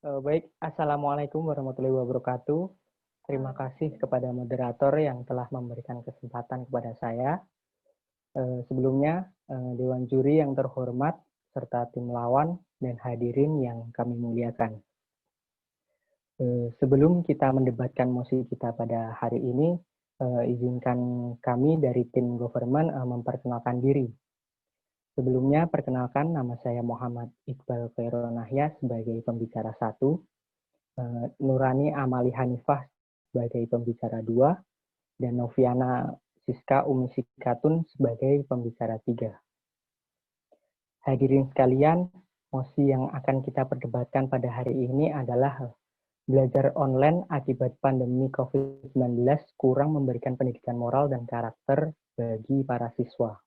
Baik, Assalamualaikum warahmatullahi wabarakatuh. Terima kasih kepada moderator yang telah memberikan kesempatan kepada saya. Sebelumnya, Dewan Juri yang terhormat, serta tim lawan dan hadirin yang kami muliakan. Sebelum kita mendebatkan mosi kita pada hari ini, izinkan kami dari tim government memperkenalkan diri. Sebelumnya, perkenalkan nama saya Muhammad Iqbal Khaironahya sebagai pembicara 1, Nurani Amali Hanifah sebagai pembicara 2, dan Noviana Siska Umi Sikatun sebagai pembicara 3. Hadirin sekalian, mosi yang akan kita perdebatkan pada hari ini adalah belajar online akibat pandemi COVID-19 kurang memberikan pendidikan moral dan karakter bagi para siswa.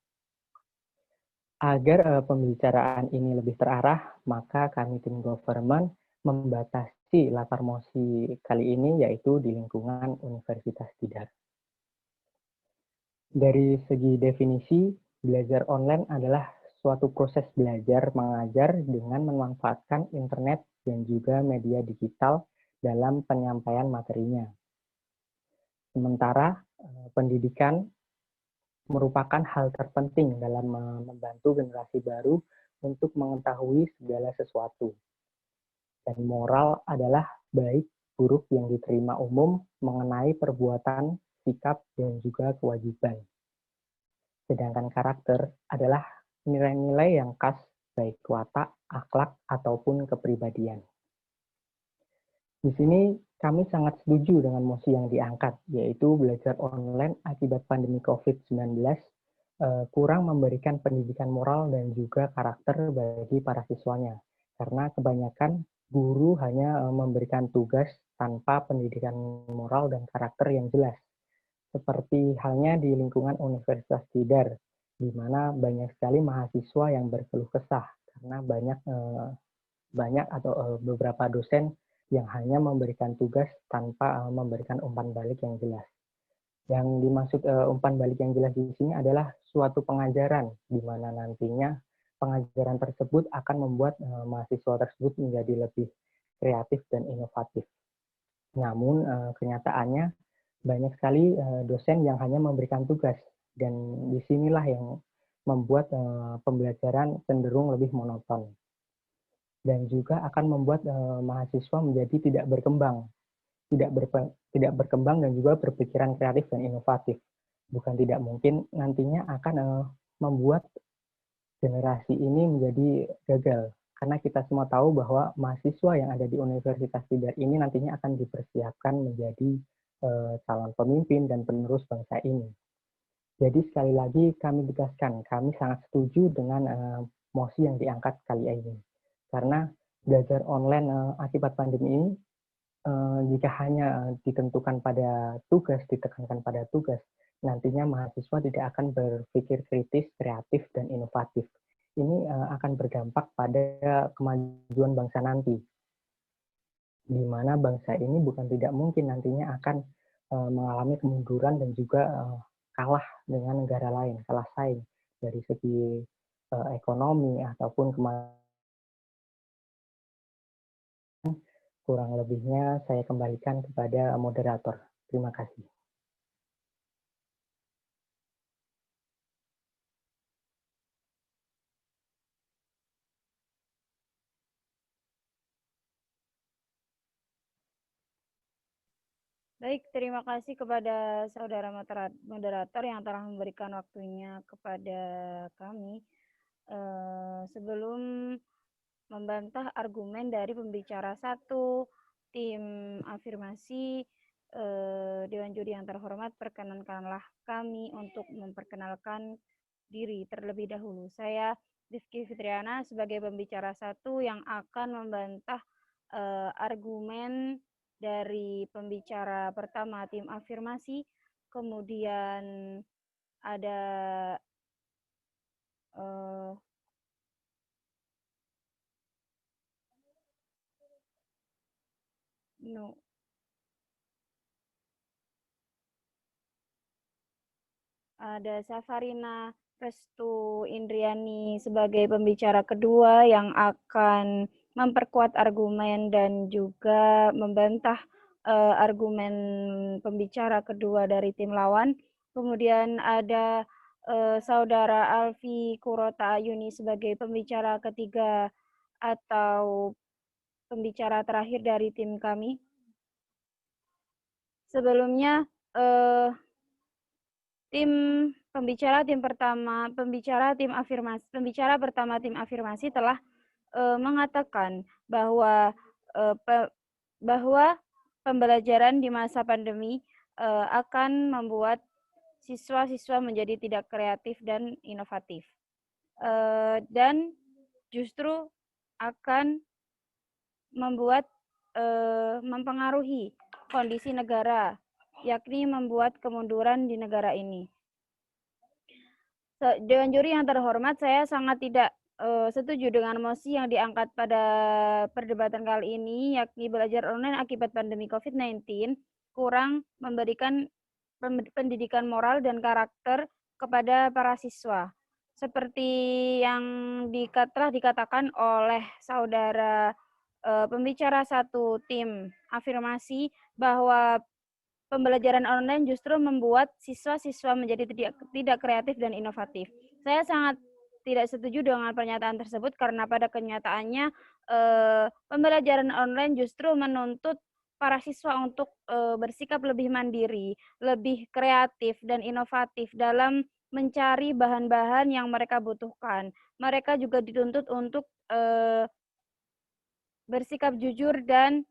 Agar pembicaraan ini lebih terarah, maka kami tim government membatasi latar mosi kali ini yaitu di lingkungan Universitas Tidar. Dari segi definisi, belajar online adalah suatu proses belajar mengajar dengan memanfaatkan internet dan juga media digital dalam penyampaian materinya. Sementara pendidikan merupakan hal terpenting dalam membantu generasi baru untuk mengetahui segala sesuatu. Dan moral adalah baik buruk yang diterima umum mengenai perbuatan, sikap, dan juga kewajiban. Sedangkan karakter adalah nilai-nilai yang khas baik watak, akhlak, ataupun kepribadian. Di sini kami sangat setuju dengan mosi yang diangkat, yaitu belajar online akibat pandemi COVID-19 kurang memberikan pendidikan moral dan juga karakter bagi para siswanya. Karena kebanyakan guru hanya memberikan tugas tanpa pendidikan moral dan karakter yang jelas. Seperti halnya di lingkungan Universitas Tidar, di mana banyak sekali mahasiswa yang berkeluh kesah karena banyak atau beberapa dosen yang hanya memberikan tugas tanpa memberikan umpan balik yang jelas. Yang dimaksud umpan balik yang jelas di sini adalah suatu pengajaran, di mana nantinya pengajaran tersebut akan membuat mahasiswa tersebut menjadi lebih kreatif dan inovatif. Namun kenyataannya banyak sekali dosen yang hanya memberikan tugas, dan disinilah yang membuat pembelajaran cenderung lebih monoton. Dan juga akan membuat mahasiswa menjadi tidak berkembang dan juga berpikiran kreatif dan inovatif. Bukan tidak mungkin nantinya akan membuat generasi ini menjadi gagal. Karena kita semua tahu bahwa mahasiswa yang ada di Universitas Tidar ini nantinya akan dipersiapkan menjadi calon pemimpin dan penerus bangsa ini. Jadi sekali lagi kami tegaskan, kami sangat setuju dengan mosi yang diangkat kali ini. Karena belajar online akibat pandemi ini jika hanya ditentukan pada tugas, ditekankan pada tugas, nantinya mahasiswa tidak akan berpikir kritis, kreatif, dan inovatif. Ini akan berdampak pada kemajuan bangsa nanti, di mana bangsa ini bukan tidak mungkin nantinya akan mengalami kemunduran dan juga kalah dengan negara lain, kalah saing dari segi ekonomi ataupun kemajuan. Kurang lebihnya saya kembalikan kepada moderator. Terima kasih. Baik, terima kasih kepada saudara moderator yang telah memberikan waktunya kepada kami. Sebelum membantah argumen dari pembicara 1, tim afirmasi, Dewan Juri yang terhormat, perkenankanlah kami untuk memperkenalkan diri terlebih dahulu. Saya Rizky Fitriana sebagai pembicara 1 yang akan membantah argumen dari pembicara pertama tim afirmasi, kemudian ada ada Safarina Restu Indriani sebagai pembicara kedua yang akan memperkuat argumen dan juga membantah argumen pembicara kedua dari tim lawan. Kemudian ada Saudara Alfi Kurota Ayuni sebagai pembicara ketiga atau pembicara terakhir dari tim kami. Sebelumnya tim pertama tim afirmasi telah mengatakan bahwa pembelajaran di masa pandemi akan membuat siswa-siswa menjadi tidak kreatif dan inovatif, dan justru akan mempengaruhi kondisi negara, yakni membuat kemunduran di negara ini. Dewan juri yang terhormat, saya sangat tidak setuju dengan mosi yang diangkat pada perdebatan kali ini, yakni belajar online akibat pandemi COVID-19 kurang memberikan pendidikan moral dan karakter kepada para siswa. Seperti yang telah dikatakan oleh saudara pembicara satu tim afirmasi bahwa pembelajaran online justru membuat siswa-siswa menjadi tidak kreatif dan inovatif. Saya sangat tidak setuju dengan pernyataan tersebut karena pada kenyataannya pembelajaran online justru menuntut para siswa untuk bersikap lebih mandiri, lebih kreatif dan inovatif dalam mencari bahan-bahan yang mereka butuhkan. Mereka juga dituntut untuk bersikap jujur dan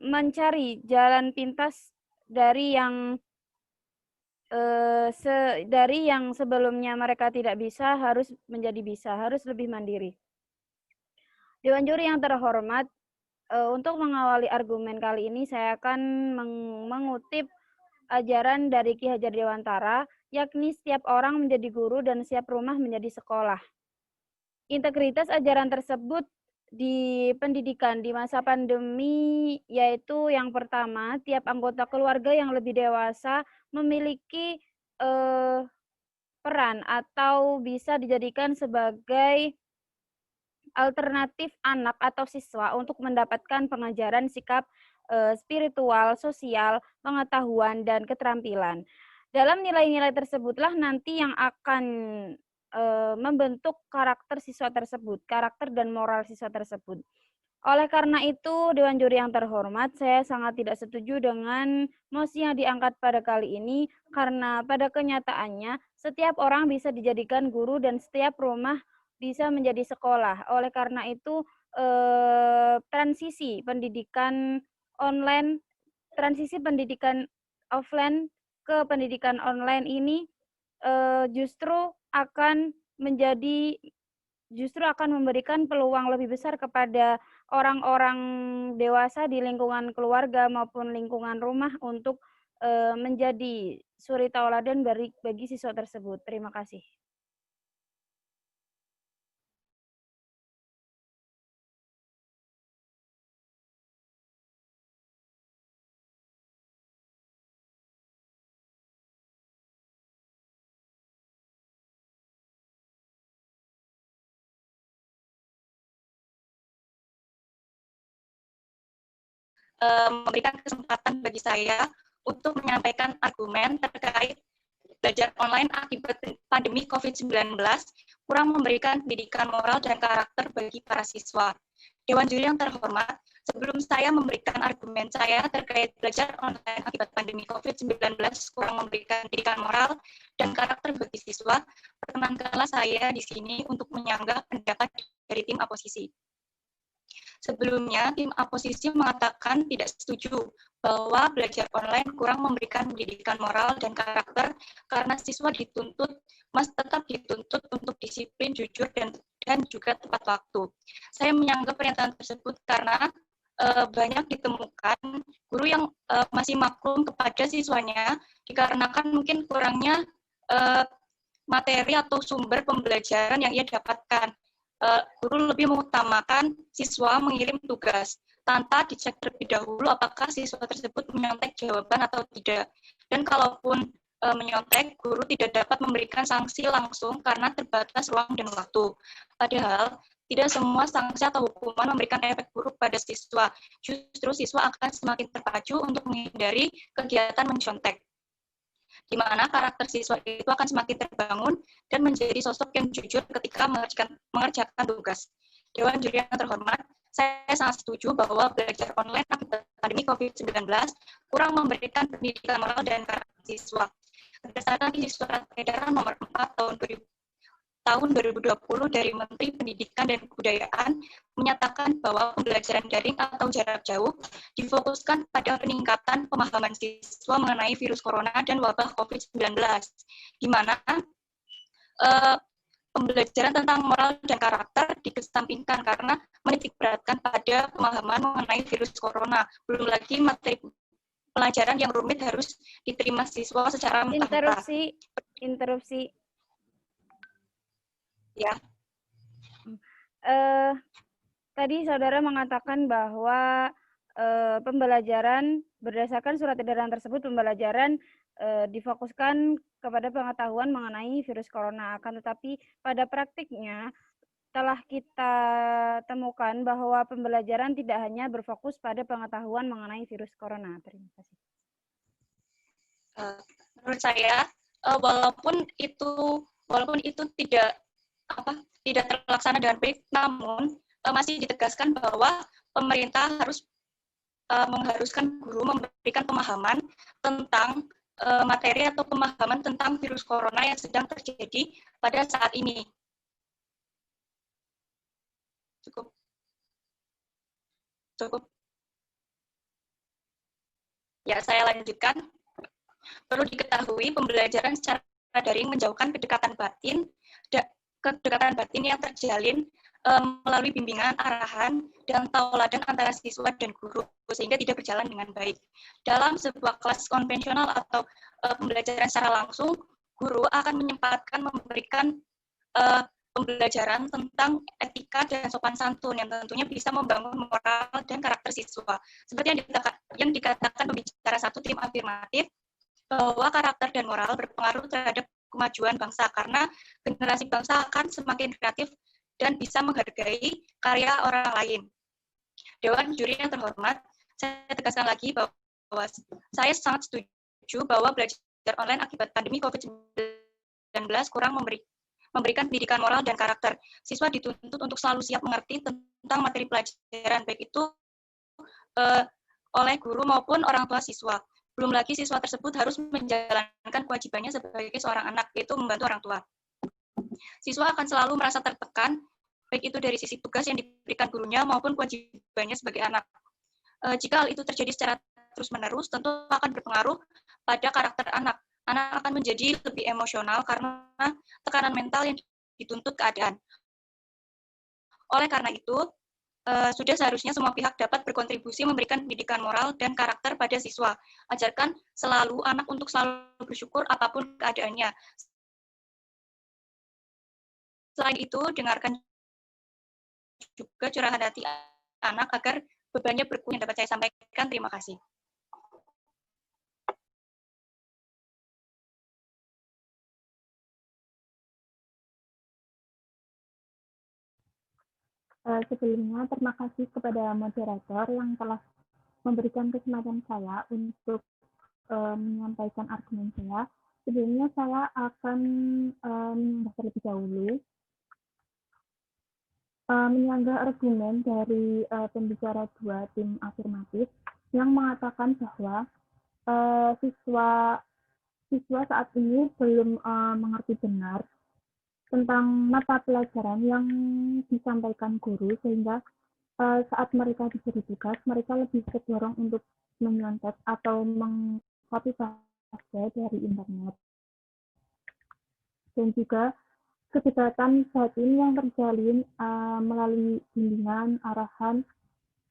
mencari jalan pintas dari yang sebelumnya mereka tidak bisa harus menjadi bisa, harus lebih mandiri. Dewan juri yang terhormat, untuk mengawali argumen kali ini saya akan mengutip ajaran dari Ki Hajar Dewantara, yakni setiap orang menjadi guru dan setiap rumah menjadi sekolah. Integritas ajaran tersebut di pendidikan di masa pandemi yaitu yang pertama, tiap anggota keluarga yang lebih dewasa memiliki peran atau bisa dijadikan sebagai alternatif anak atau siswa untuk mendapatkan pengajaran sikap spiritual, sosial, pengetahuan, dan keterampilan. Dalam nilai-nilai tersebutlah nanti yang akan membentuk karakter siswa tersebut, karakter dan moral siswa tersebut. Oleh karena itu, Dewan Juri yang terhormat, saya sangat tidak setuju dengan mosi yang diangkat pada kali ini, karena pada kenyataannya, setiap orang bisa dijadikan guru dan setiap rumah bisa menjadi sekolah. Oleh karena itu, transisi pendidikan online, transisi pendidikan offline ke pendidikan online ini justru akan memberikan peluang lebih besar kepada orang-orang dewasa di lingkungan keluarga maupun lingkungan rumah untuk menjadi suri tauladan bagi siswa tersebut. Terima kasih. Memberikan kesempatan bagi saya untuk menyampaikan argumen terkait belajar online akibat pandemi COVID-19 kurang memberikan pendidikan moral dan karakter bagi para siswa. Dewan juri yang terhormat, sebelum saya memberikan argumen saya terkait belajar online akibat pandemi COVID-19 kurang memberikan pendidikan moral dan karakter bagi siswa, perkenankanlah saya di sini untuk menyanggah pendapat dari tim oposisi. Sebelumnya, tim oposisi mengatakan tidak setuju bahwa belajar online kurang memberikan pendidikan moral dan karakter karena siswa tetap dituntut untuk disiplin, jujur, dan juga tepat waktu. Saya menyanggah pernyataan tersebut karena banyak ditemukan guru yang masih maklum kepada siswanya dikarenakan mungkin kurangnya materi atau sumber pembelajaran yang ia dapatkan. Guru lebih mengutamakan siswa mengirim tugas tanpa dicek terlebih dahulu apakah siswa tersebut menyontek jawaban atau tidak. Dan kalaupun menyontek, guru tidak dapat memberikan sanksi langsung karena terbatas ruang dan waktu. Padahal, tidak semua sanksi atau hukuman memberikan efek buruk pada siswa. Justru siswa akan semakin terpacu untuk menghindari kegiatan mencontek, di mana karakter siswa itu akan semakin terbangun dan menjadi sosok yang jujur ketika mengerjakan tugas. Dewan Juri yang terhormat, saya sangat setuju bahwa belajar online akibat pandemi COVID-19 kurang memberikan pendidikan moral dan karakter siswa. Berdasarkan isi surat edaran nomor 4 tahun 2020 dari Menteri Pendidikan dan Kebudayaan menyatakan bahwa pembelajaran daring atau jarak jauh difokuskan pada peningkatan pemahaman siswa mengenai virus corona dan wabah COVID-19, di mana pembelajaran tentang moral dan karakter dikesampingkan karena menitikberatkan pada pemahaman mengenai virus corona. Belum lagi materi pelajaran yang rumit harus diterima siswa secara mentah-mentah. Interupsi. Ya. Tadi saudara mengatakan bahwa pembelajaran berdasarkan surat edaran tersebut, pembelajaran difokuskan kepada pengetahuan mengenai virus corona. Akan tetapi pada praktiknya telah kita temukan bahwa pembelajaran tidak hanya berfokus pada pengetahuan mengenai virus corona. Terima kasih. Menurut saya, walaupun itu tidak terlaksana dengan baik, namun masih ditegaskan bahwa pemerintah harus mengharuskan guru memberikan pemahaman tentang materi atau pemahaman tentang virus corona yang sedang terjadi pada saat ini. Cukup. Ya, saya lanjutkan. Perlu diketahui pembelajaran secara daring menjauhkan kedekatan batin yang terjalin melalui bimbingan, arahan, dan tauladan antara siswa dan guru, sehingga tidak berjalan dengan baik. Dalam sebuah kelas konvensional atau pembelajaran secara langsung, guru akan menyempatkan memberikan pembelajaran tentang etika dan sopan santun yang tentunya bisa membangun moral dan karakter siswa. Seperti yang dikatakan pembicara satu tim afirmatif, bahwa karakter dan moral berpengaruh terhadap kemajuan bangsa karena generasi bangsa akan semakin kreatif dan bisa menghargai karya orang lain. Dewan Juri yang terhormat, saya tegaskan lagi bahwa saya sangat setuju bahwa belajar online akibat pandemi COVID-19 kurang memberikan pendidikan moral dan karakter. Siswa dituntut untuk selalu siap mengerti tentang materi pelajaran, baik itu oleh guru maupun orang tua siswa. Belum lagi siswa tersebut harus menjalankan kewajibannya sebagai seorang anak, yaitu membantu orang tua. Siswa akan selalu merasa tertekan, baik itu dari sisi tugas yang diberikan gurunya maupun kewajibannya sebagai anak. Jika hal itu terjadi secara terus-menerus, tentu akan berpengaruh pada karakter anak. Anak akan menjadi lebih emosional karena tekanan mental yang dituntut keadaan. Oleh karena itu, sudah seharusnya semua pihak dapat berkontribusi memberikan pendidikan moral dan karakter pada siswa. Ajarkan selalu anak untuk selalu bersyukur apapun keadaannya. Selain itu, dengarkan juga curahan hati anak agar bebannya berkurang. Dapat saya sampaikan. Terima kasih. Sebelumnya, terima kasih kepada moderator yang telah memberikan kesempatan saya untuk menyampaikan argumen saya. Sebelumnya saya akan terlebih dahulu menyanggah argumen dari pembicara 2 tim afirmatif yang mengatakan bahwa siswa saat ini belum mengerti benar tentang mata pelajaran yang disampaikan guru, sehingga saat mereka diberi tugas, mereka lebih terdorong untuk menyontek atau mengcopy paste dari internet. Dan juga kedekatan batin yang terjalin melalui bimbingan, arahan,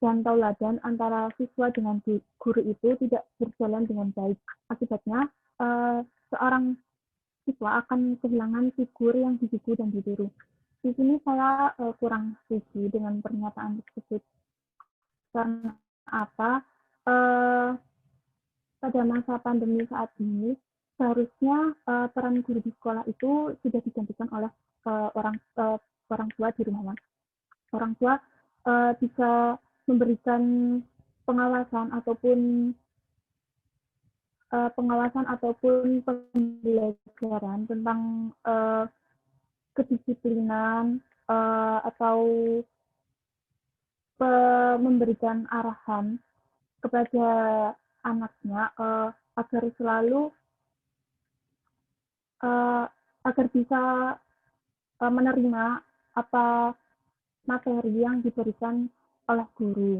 dan tauladan antara siswa dengan guru itu tidak berjalan dengan baik. Akibatnya, seorang siswa akan kehilangan figur yang digugu dan ditiru. Di sini saya kurang setuju dengan pernyataan tersebut. Karena apa? Pada masa pandemi saat ini, seharusnya peran guru di sekolah itu sudah digantikan oleh orang tua di rumah. Orang tua bisa memberikan pengawasan ataupun pembelajaran tentang kedisiplinan atau memberikan arahan kepada anaknya agar selalu agar bisa menerima apa materi yang diberikan oleh guru.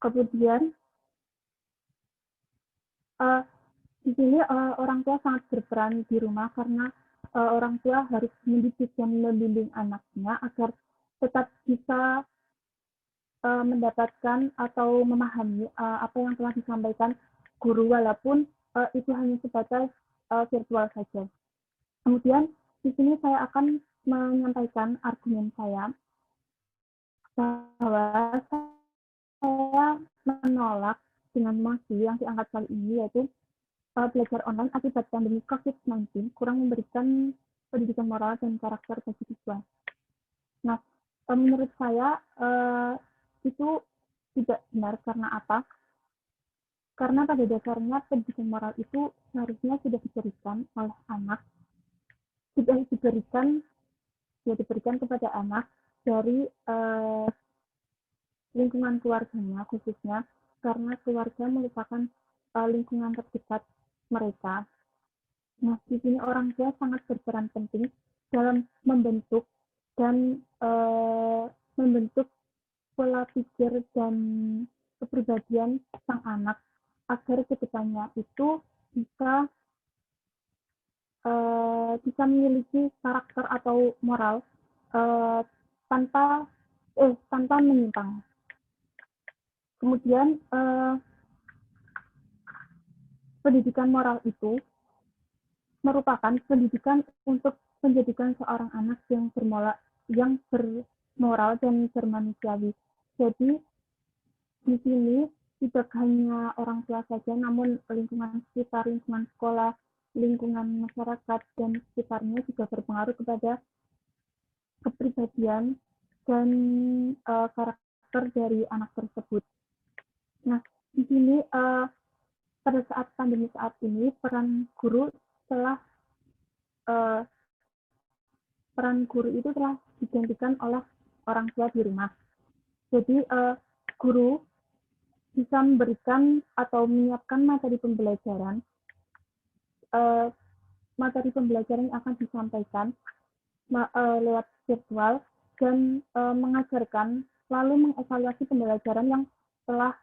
Kemudian di sini orang tua sangat berperan di rumah karena orang tua harus mendidik dan membimbing anaknya agar tetap bisa mendapatkan atau memahami apa yang telah disampaikan guru walaupun itu hanya sebatas virtual saja. Kemudian di sini saya akan menyampaikan argumen saya bahwa saya menolak dengan mosi yang diangkat kali ini, yaitu belajar online akibat pandemi COVID-19 kurang memberikan pendidikan moral dan karakter bagi siswa. Nah, menurut saya itu tidak benar. Karena apa? Karena pada dasarnya pendidikan moral itu seharusnya sudah diberikan oleh anak, sudah diberikan kepada anak dari lingkungan keluarganya, khususnya karena keluarga merupakan lingkungan terdekat mereka. Nah, di sini orang tua sangat berperan penting dalam membentuk pola pikir dan kepribadian sang anak agar kedepannya itu bisa memiliki karakter atau moral tanpa menyimpang. Kemudian pendidikan moral itu merupakan pendidikan untuk menjadikan seorang anak yang bermoral dan bermanusiawi. Jadi di sini tidak hanya orang tua saja, namun lingkungan sekitar, lingkungan sekolah, lingkungan masyarakat dan sekitarnya juga berpengaruh kepada kepribadian dan karakter dari anak tersebut. Nah, di sini pada saat pandemi saat ini peran guru itu telah digantikan oleh orang tua di rumah. Jadi guru bisa memberikan atau menyiapkan materi pembelajaran yang akan disampaikan lewat virtual dan mengajarkan lalu mengevaluasi pembelajaran yang telah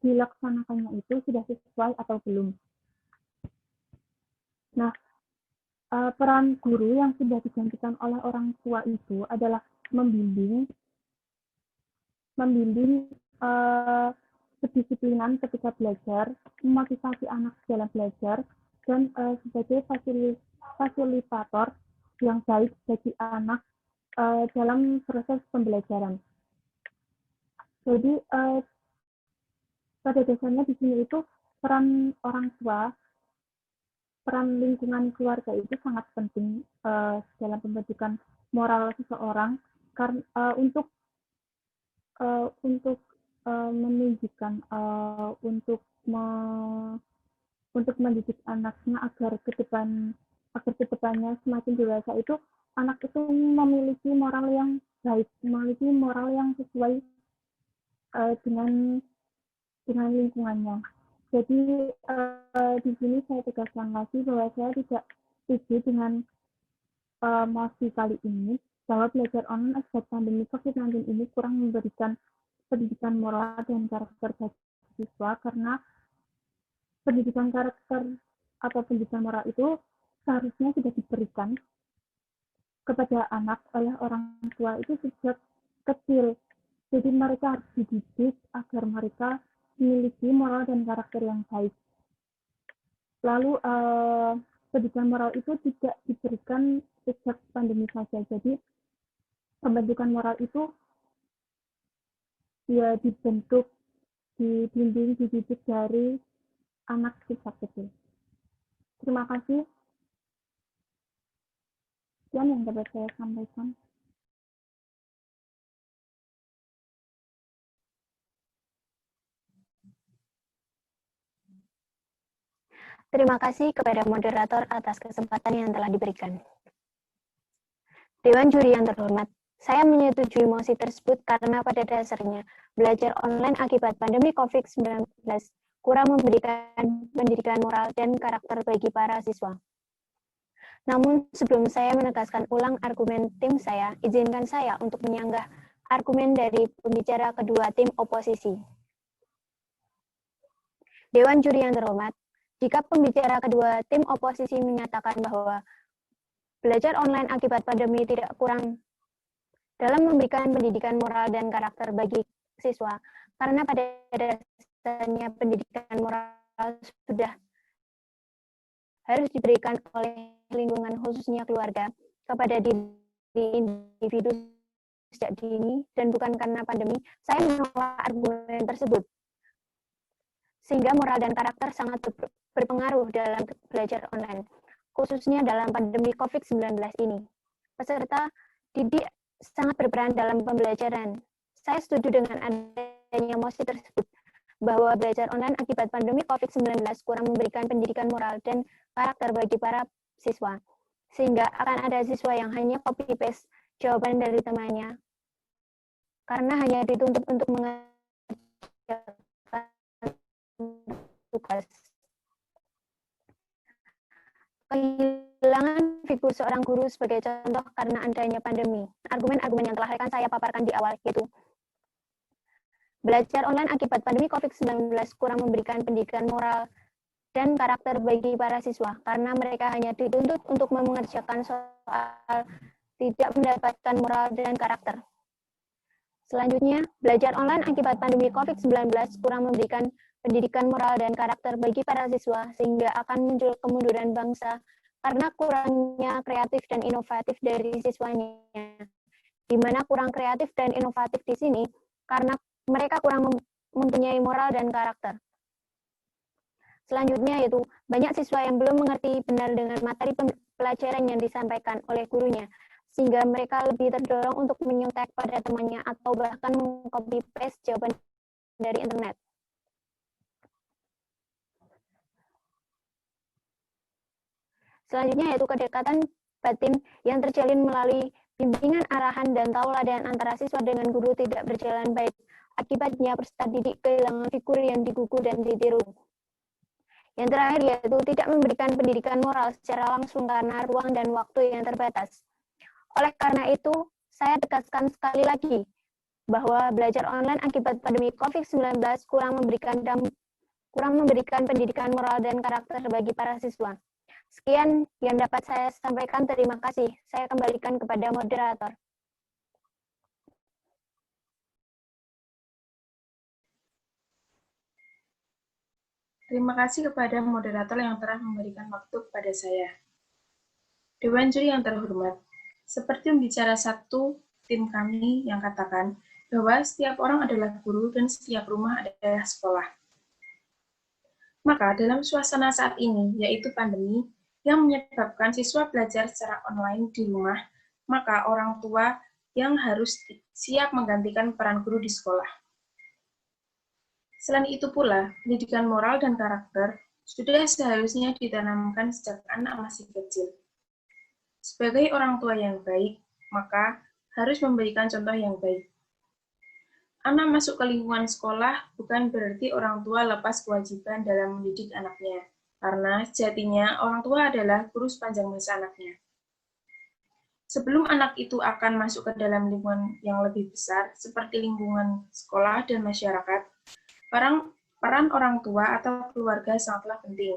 dilaksanakannya itu sudah sesuai atau belum. Nah, peran guru yang sudah digantikan oleh orang tua itu adalah membimbing kedisiplinan ketika belajar, memotivasi anak dalam belajar, dan sebagai fasilitator yang baik bagi anak dalam proses pembelajaran. Jadi pada dasarnya di sini itu peran orang tua, peran lingkungan keluarga itu sangat penting dalam pembentukan moral seseorang untuk menunjukkan untuk mendidik anaknya agar kedepannya semakin dewasa itu anak itu memiliki moral yang baik, memiliki moral yang sesuai dengan lingkungannya. Jadi di sini saya tegaskan lagi bahwa saya tidak setuju dengan mosi kali ini bahwa belajar online akibat pandemi COVID-19 ini kurang memberikan pendidikan moral dan karakter bagi siswa, karena pendidikan karakter atau pendidikan moral itu seharusnya sudah diberikan kepada anak oleh orang tua itu sejak kecil. Jadi mereka harus dididik agar mereka memiliki moral dan karakter yang baik. Lalu pendidikan moral itu tidak diberikan sejak pandemi saja. Jadi pembentukan moral itu ya dibentuk, dibimbing, dididik dari anak siswa kecil. Terima kasih. Sekian yang dapat saya sampaikan. Terima kasih kepada moderator atas kesempatan yang telah diberikan. Dewan juri yang terhormat, saya menyetujui mosi tersebut karena pada dasarnya belajar online akibat pandemi COVID-19 kurang memberikan pendidikan moral dan karakter bagi para siswa. Namun sebelum saya menegaskan ulang argumen tim saya, izinkan saya untuk menyanggah argumen dari pembicara kedua tim oposisi. Dewan juri yang terhormat, jika pembicara kedua tim oposisi menyatakan bahwa belajar online akibat pandemi tidak kurang dalam memberikan pendidikan moral dan karakter bagi siswa, karena pada dasarnya pendidikan moral sudah harus diberikan oleh lingkungan khususnya keluarga kepada diri individu sejak dini dan bukan karena pandemi, saya menolak argumen tersebut. Sehingga moral dan karakter sangat berpengaruh dalam belajar online, khususnya dalam pandemi COVID-19 ini. Peserta didik sangat berperan dalam pembelajaran. Saya setuju dengan adanya mosi tersebut, bahwa belajar online akibat pandemi COVID-19 kurang memberikan pendidikan moral dan karakter bagi para siswa, sehingga akan ada siswa yang hanya copy-paste jawaban dari temannya, karena hanya dituntut untuk mengerjakan tugas. Kehilangan figur seorang guru sebagai contoh karena adanya pandemi. Argumen-argumen yang telah rekan saya paparkan di awal, yaitu belajar online akibat pandemi COVID-19 kurang memberikan pendidikan moral dan karakter bagi para siswa, karena mereka hanya dituntut untuk mengerjakan soal, tidak mendapatkan moral dan karakter. Selanjutnya, belajar online akibat pandemi COVID-19 kurang memberikan pendidikan moral dan karakter bagi para siswa, sehingga akan muncul kemunduran bangsa karena kurangnya kreatif dan inovatif dari siswanya. Di mana kurang kreatif dan inovatif di sini karena mereka kurang mempunyai moral dan karakter. Selanjutnya yaitu banyak siswa yang belum mengerti benar dengan materi pelajaran yang disampaikan oleh gurunya, sehingga mereka lebih terdorong untuk menyontek pada temannya atau bahkan meng-copy-paste jawaban dari internet. Selanjutnya yaitu kedekatan batin yang terjalin melalui bimbingan, arahan, dan tauladan antara siswa dengan guru tidak berjalan baik. Akibatnya peserta didik kehilangan figur yang digugu dan ditiru. Yang terakhir yaitu tidak memberikan pendidikan moral secara langsung karena ruang dan waktu yang terbatas. Oleh karena itu, saya tegaskan sekali lagi bahwa belajar online akibat pandemi COVID-19 kurang memberikan pendidikan moral dan karakter bagi para siswa. Sekian yang dapat saya sampaikan. Terima kasih. Saya kembalikan kepada moderator. Terima kasih kepada moderator yang telah memberikan waktu kepada saya. Dewan juri yang terhormat, seperti pembicara satu tim kami yang katakan bahwa setiap orang adalah guru dan setiap rumah adalah sekolah. Maka dalam suasana saat ini, yaitu pandemi, yang menyebabkan siswa belajar secara online di rumah, maka orang tua yang harus siap menggantikan peran guru di sekolah. Selain itu pula, pendidikan moral dan karakter sudah seharusnya ditanamkan sejak anak masih kecil. Sebagai orang tua yang baik, maka harus memberikan contoh yang baik. Anak masuk ke lingkungan sekolah bukan berarti orang tua lepas kewajiban dalam mendidik anaknya, karena sejatinya orang tua adalah guru sepanjang masa anaknya. Sebelum anak itu akan masuk ke dalam lingkungan yang lebih besar, seperti lingkungan sekolah dan masyarakat, peran orang tua atau keluarga sangatlah penting.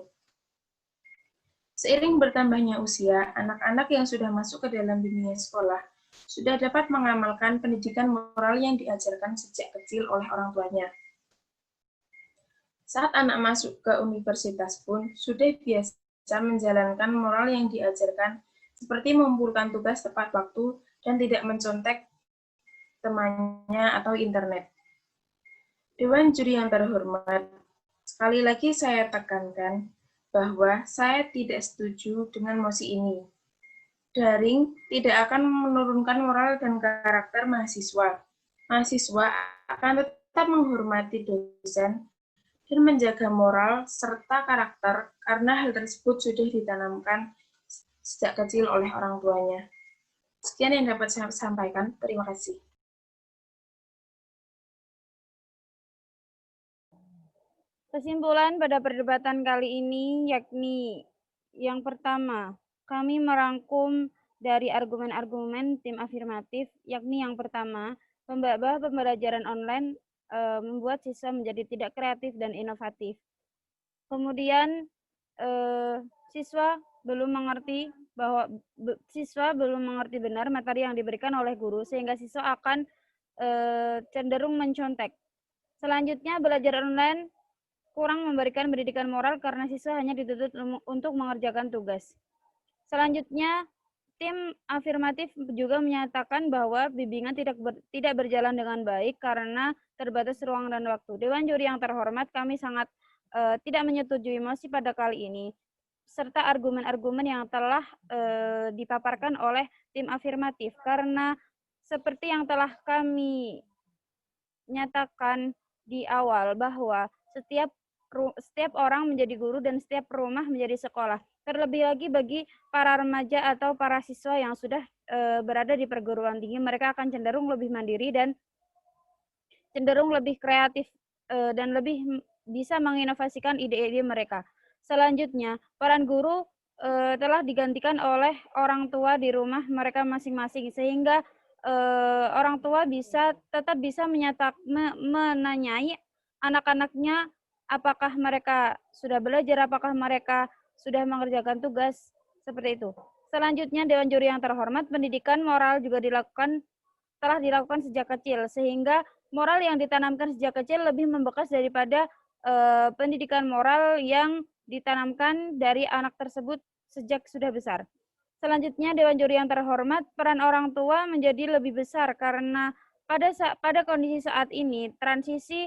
Seiring bertambahnya usia, anak-anak yang sudah masuk ke dalam dunia sekolah sudah dapat mengamalkan pendidikan moral yang diajarkan sejak kecil oleh orang tuanya. Saat anak masuk ke universitas pun sudah biasa menjalankan moral yang diajarkan, seperti mengumpulkan tugas tepat waktu dan tidak mencontek temannya atau internet. Dewan juri yang terhormat, Sekali lagi saya tekankan bahwa saya tidak setuju dengan mosi ini. Daring tidak akan menurunkan moral dan karakter mahasiswa. Mahasiswa akan tetap menghormati dosen dan menjaga moral serta karakter karena hal tersebut sudah ditanamkan sejak kecil oleh orang tuanya. Sekian yang dapat saya sampaikan. Terima kasih. Kesimpulan pada perdebatan kali ini yakni yang pertama, kami merangkum dari argumen-argumen tim afirmatif, yakni yang pertama, pembelajaran online membuat siswa menjadi tidak kreatif dan inovatif. Kemudian siswa belum mengerti benar materi yang diberikan oleh guru sehingga siswa akan cenderung mencontek. Selanjutnya, belajar online kurang memberikan pendidikan moral karena siswa hanya dituntut untuk mengerjakan tugas. Selanjutnya, tim afirmatif juga menyatakan bahwa bimbingan tidak berjalan dengan baik karena terbatas ruang dan waktu. Dewan juri yang terhormat, kami sangat tidak menyetujui mosi pada kali ini, serta argumen-argumen yang telah dipaparkan oleh tim afirmatif, karena seperti yang telah kami nyatakan di awal bahwa setiap orang menjadi guru dan setiap rumah menjadi sekolah. Terlebih lagi bagi para remaja atau para siswa yang sudah berada di perguruan tinggi, mereka akan cenderung lebih mandiri dan cenderung lebih kreatif dan lebih bisa menginovasikan ide-ide mereka. Selanjutnya, peran guru telah digantikan oleh orang tua di rumah mereka masing-masing, sehingga orang tua tetap bisa menanyai anak-anaknya apakah mereka sudah belajar, apakah mereka sudah mengerjakan tugas, seperti itu. Selanjutnya, Dewan Juri yang terhormat, pendidikan moral juga telah dilakukan sejak kecil, sehingga moral yang ditanamkan sejak kecil lebih membekas daripada pendidikan moral yang ditanamkan dari anak tersebut sejak sudah besar. Selanjutnya, Dewan Juri yang terhormat, peran orang tua menjadi lebih besar karena pada kondisi saat ini, transisi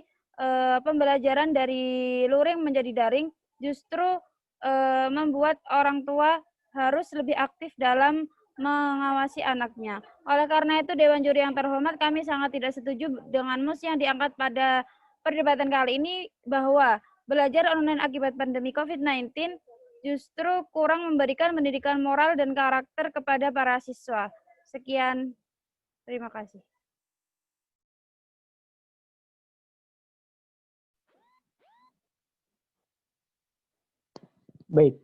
pembelajaran dari luring menjadi daring justru membuat orang tua harus lebih aktif dalam mengawasi anaknya. Oleh karena itu, Dewan Juri yang terhormat, kami sangat tidak setuju dengan mosi yang diangkat pada perdebatan kali ini bahwa belajar online akibat pandemi COVID-19 justru kurang memberikan pendidikan moral dan karakter kepada para siswa. Sekian, terima kasih. Baik,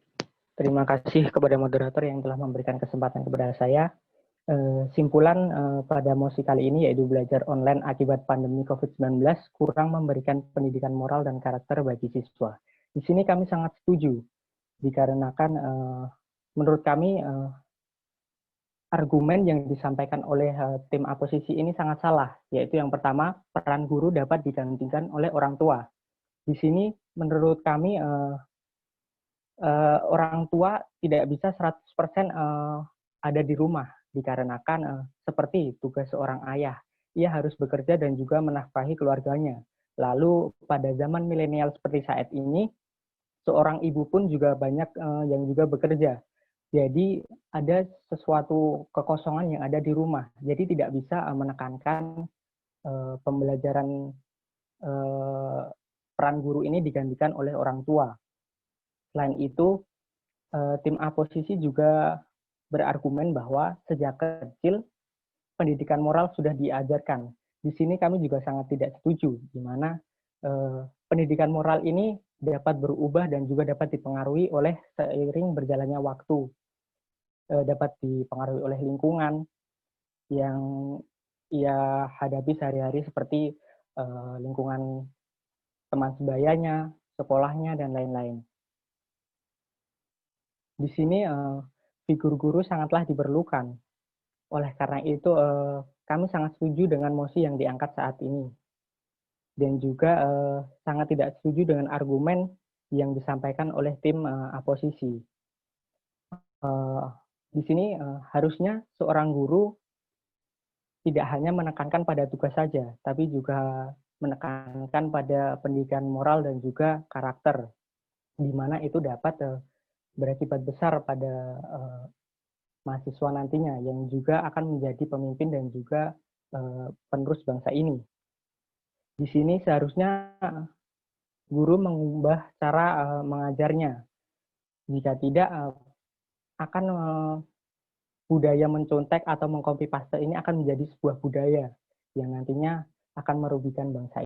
terima kasih kepada moderator yang telah memberikan kesempatan kepada saya. Simpulan pada mosi kali ini yaitu belajar online akibat pandemi COVID-19 kurang memberikan pendidikan moral dan karakter bagi siswa. Di sini kami sangat setuju, dikarenakan menurut kami argumen yang disampaikan oleh tim oposisi ini sangat salah, yaitu yang pertama, peran guru dapat digantikan oleh orang tua. Di sini menurut kami orang tua tidak bisa 100% ada di rumah, dikarenakan seperti tugas seorang ayah, ia harus bekerja dan juga menafkahi keluarganya. Lalu pada zaman milenial seperti saat ini, seorang ibu pun juga banyak yang juga bekerja. Jadi ada sesuatu kekosongan yang ada di rumah. Jadi tidak bisa menekankan pembelajaran peran guru ini digantikan oleh orang tua. Selain itu, tim oposisi juga berargumen bahwa sejak kecil pendidikan moral sudah diajarkan. Di sini kami juga sangat tidak setuju, di mana pendidikan moral ini dapat berubah dan juga dapat dipengaruhi oleh seiring berjalannya waktu. Dapat dipengaruhi oleh lingkungan yang ia hadapi sehari-hari seperti lingkungan teman sebayanya, sekolahnya, dan lain-lain. Di sini figur guru sangatlah diperlukan. Oleh karena itu, kami sangat setuju dengan mosi yang diangkat saat ini. Dan juga sangat tidak setuju dengan argumen yang disampaikan oleh tim oposisi. Di sini harusnya seorang guru tidak hanya menekankan pada tugas saja, tapi juga menekankan pada pendidikan moral dan juga karakter, di mana itu dapat berakibat besar pada mahasiswa nantinya yang juga akan menjadi pemimpin dan juga penerus bangsa ini. Di sini seharusnya guru mengubah cara mengajarnya. Jika tidak, akan budaya mencontek atau mengcopy paste ini akan menjadi sebuah budaya yang nantinya akan merugikan bangsa ini.